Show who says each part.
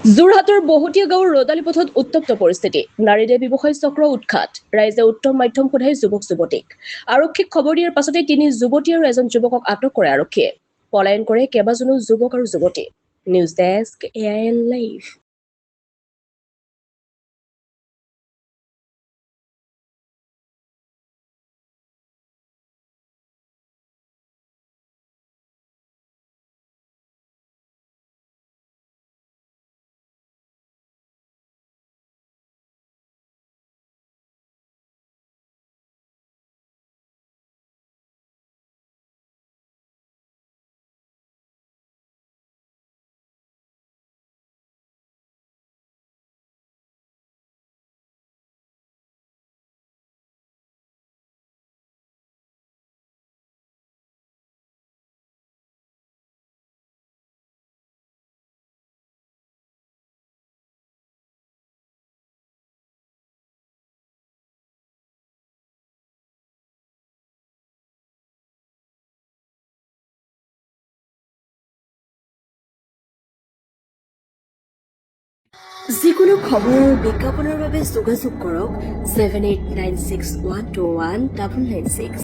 Speaker 1: যোৰহাটৰ বহুতীয়া গাঁৱৰ ৰদালি পথত উত্তপ্ত পৰিস্থিতি। নাৰীৰে ব্যৱসায় চক্ৰ উৎখাত। ৰাইজে উত্তম মাধ্যম সোধাই যুৱক-যুৱতীক। আৰক্ষীক খবৰ দিয়াৰ পাছতে তিনি যুৱতী আৰু এজন যুৱকক আটক কৰে আৰক্ষীয়ে। পলায়ন কৰে কেইবাজনো যুৱক আৰু যুৱতী। News desk AIN live. যিকোনো খবৰ আৰু বিজ্ঞাপনৰ বাবে যোগাযোগ কৰক 7896121996।